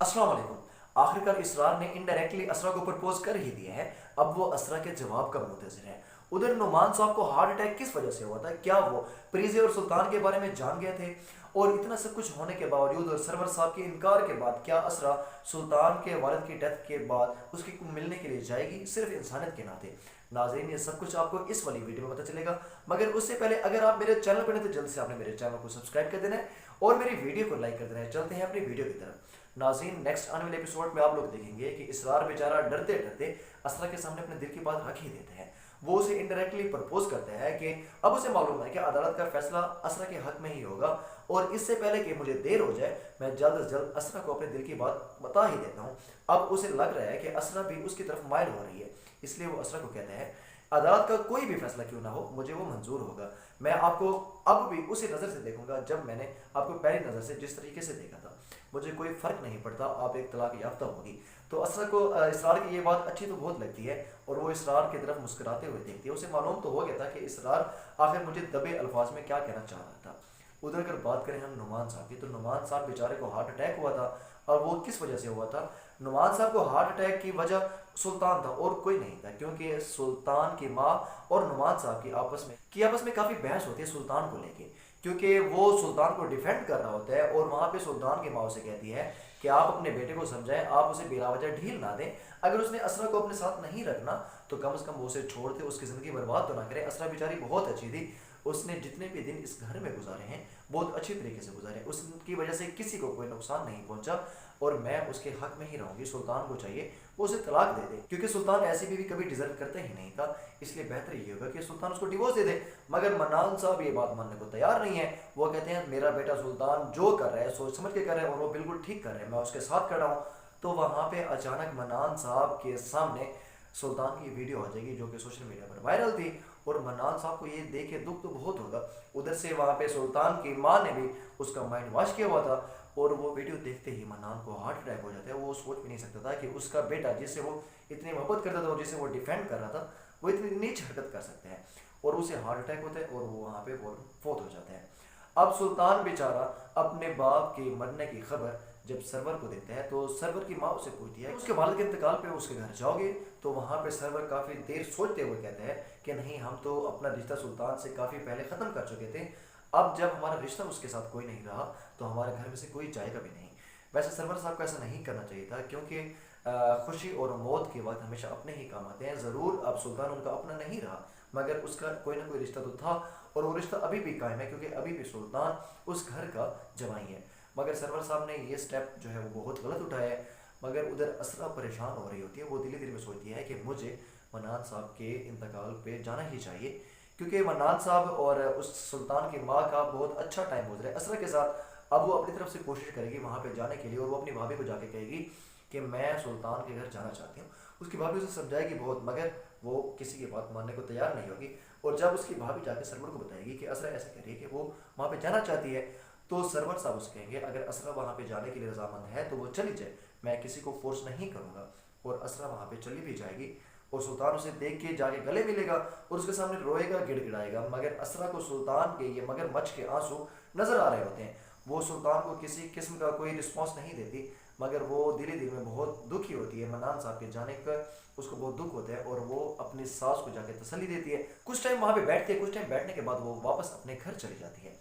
अस्सलाम वालेकुम। आखिरकार इसरार ने इनडायरेक्टली असरा को प्रपोज कर ही दिया है। अब वो असरा के जवाब का मुंतजिर है। उधर नुमान साहब को हार्ट अटैक किस वजह से हुआ था? क्या वो प्रीजे और सुल्तान के बारे में जान गए थे? और इतना सब कुछ होने के बावजूद और सरवर साहब के इनकार के बाद क्या असरा सुल्तान के वालिद की डेथ के बाद उसकी को मिलने के लिए जाएगी, सिर्फ इंसानियत के नाते? नाजरीन, ये सब कुछ आपको इस वाली वीडियो में पता चलेगा, मगर उससे पहले अगर आप मेरे चैनल पर नहीं तो जल्द से आपने मेरे चैनल को सब्सक्राइब कर देना है और मेरी वीडियो को लाइक कर देना है। चलते हैं अपनी वीडियो की तरफ। नाज़रीन, नेक्स्ट आने वाले एपिसोड में आप लोग देखेंगे कि इसरार बेचारा डरते डरते असरा के सामने अपने दिल की बात रख ही देते हैं। वो उसे इनडायरेक्टली प्रपोज करते हैं कि अब उसे मालूम है कि अदालत का फैसला असरा के हक में ही होगा और इससे पहले कि मुझे देर हो जाए मैं जल्द से जल्द असरा को अपने दिल की बात बता ही देता हूँ। अब उसे लग रहा है कि असरा भी उसकी तरफ माइल हो रही है, इसलिए वो असरा को कहते हैं अदालत का कोई भी फैसला क्यों ना हो मुझे वो मंजूर होगा। मैं आपको अब भी उसी नज़र से देखूंगा जब मैंने आपको पहली नज़र से जिस तरीके से देखा था। मुझे कोई फ़र्क नहीं पड़ता आप एक तलाक याफ्ता होगी। तो असरा को इसरार की ये बात अच्छी तो बहुत लगती है और वो इसरार की तरफ मुस्कुराते हुए देखती है। उसे मालूम तो हो गया था कि इसरार आखिर मुझे दबे अल्फाज में क्या कहना चाह रहा था। उधर अगर बात करें हम नुमान साहब की, तो नुमान साहब बेचारे को हार्ट अटैक हुआ था। और वो किस वजह से हुआ था? नुमान साहब को हार्ट अटैक की वजह सुल्तान था और कोई नहीं था, क्योंकि सुल्तान की माँ और नुमान साहब की आपस में काफ़ी बहस होती है सुल्तान को लेके, क्योंकि वो सुल्तान को डिफेंड कर रहा होता है और वहाँ पे सुल्तान की माँ उसे कहती है कि आप अपने बेटे को समझाएं, आप उसे बिला वजह ढील ना दें। अगर उसने असरा को अपने साथ नहीं रखना तो कम से कम वो उसे छोड़ दे, उसकी ज़िंदगी बर्बाद तो ना करे। असरा बेचारी बहुत अच्छी थी, उसने जितने भी दिन इस घर में गुजारे हैं बहुत अच्छी तरीके से गुजारे, उसकी वजह से किसी को कोई नुकसान नहीं पहुंचा और मैं उसके हक में ही रहूंगी। सुल्तान को चाहिए वो उसे तलाक दे दे, क्योंकि सुल्तान ऐसी बीवी कभी डिजर्व करते ही नहीं था। इसलिए बेहतर ये होगा कि सुल्तान उसको डिवोर्स दे दे। मगर मन्नान साहब ये बात मानने को तैयार नहीं है। वो कहते हैं मेरा बेटा सुल्तान जो कर रहा है सोच समझ के कर रहा है और वो बिल्कुल ठीक कर रहे हैं, मैं उसके साथ खड़ा हूँ। तो वहाँ पे अचानक मन्नान साहब के सामने सुल्तान की वीडियो आ जाएगी जो कि सोशल मीडिया पर वायरल थी और मन्नान साहब को ये देख के दुख तो बहुत होगा। उधर से वहाँ पे सुल्तान की माँ ने भी उसका माइंड वॉश किया हुआ था और वो वीडियो देखते ही मन्नान को हार्ट अटैक हो जाता है। वो सोच भी नहीं सकता था कि उसका बेटा जिससे वो इतनी मोहब्बत करता था और जिसे वो डिफेंड कर रहा था वो इतनी नीच हरकत कर सकते हैं, और उसे हार्ट अटैक होता है और वो वहाँ पे फौत हो जाते हैं। अब सुल्तान बेचारा अपने बाप के मरने की खबर जब सरवर को देता है तो सरवर की माँ उसे पूछती है उसके वालिद के इंतकाल पे उसके घर जाओगे? तो वहाँ पे सरवर काफ़ी देर सोचते हुए कहते हैं कि नहीं, हम तो अपना रिश्ता सुल्तान से काफ़ी पहले ख़त्म कर चुके थे। अब जब हमारा रिश्ता उसके साथ कोई नहीं रहा तो हमारे घर में से कोई जाएगा भी नहीं। वैसे सरवर साहब को ऐसा नहीं करना चाहिए था, क्योंकि खुशी और मौत के वक्त हमेशा अपने ही काम आते हैं। ज़रूर अब सुल्तान उनका अपना नहीं रहा, मगर उसका कोई ना कोई रिश्ता तो था और वो रिश्ता अभी भी कायम है, क्योंकि अभी भी सुल्तान उस घर का जवाई है। मगर सरवर साहब ने ये स्टेप जो है वो बहुत गलत उठाया है। मगर उधर असरा परेशान हो रही होती है, वो धीरे धीरे में सोचती है कि मुझे मन्नान साहब के इंतकाल पे जाना ही चाहिए, क्योंकि मन्नान साहब और उस सुल्तान की माँ का बहुत अच्छा टाइम गुजरा है असरा के साथ। अब वो अपनी तरफ से कोशिश करेगी वहाँ पे जाने के लिए और वो अपनी भाभी को जाके कहेगी कि मैं सुल्तान के घर जाना चाहती हूँ। उसकी भाभी उसे समझाएगी बहुत, मगर वो किसी की बात मानने को तैयार नहीं होगी। और जब उसकी भाभी जाके सरवर को बताएगी कि असरा ऐसा कह रही है कि वो वहाँ पे जाना चाहती है, तो सरवर साहब उसे कहेंगे अगर असरा वहाँ पे जाने के लिए रजामंद है तो वो चली जाए, मैं किसी को फोर्स नहीं करूँगा। और असरा वहाँ पे चली भी जाएगी और सुल्तान उसे देख के जाके गले मिलेगा और उसके सामने रोएगा, गिड़गिड़ाएगा। मगर असरा को सुल्तान के ये मगरमच्छ के आंसू नजर आ रहे होते हैं। वो सुल्तान को किसी किस्म का कोई रिस्पॉन्स नहीं देती, मगर वो धीरे धीरे में बहुत दुखी होती है मन्नान साहब के जाने का। उसको बहुत दुख होता है और वो अपनी सास को जाके तसल्ली देती है। कुछ टाइम वहाँ पे बैठती है, कुछ टाइम बैठने के बाद वो वापस अपने घर चली जाती है।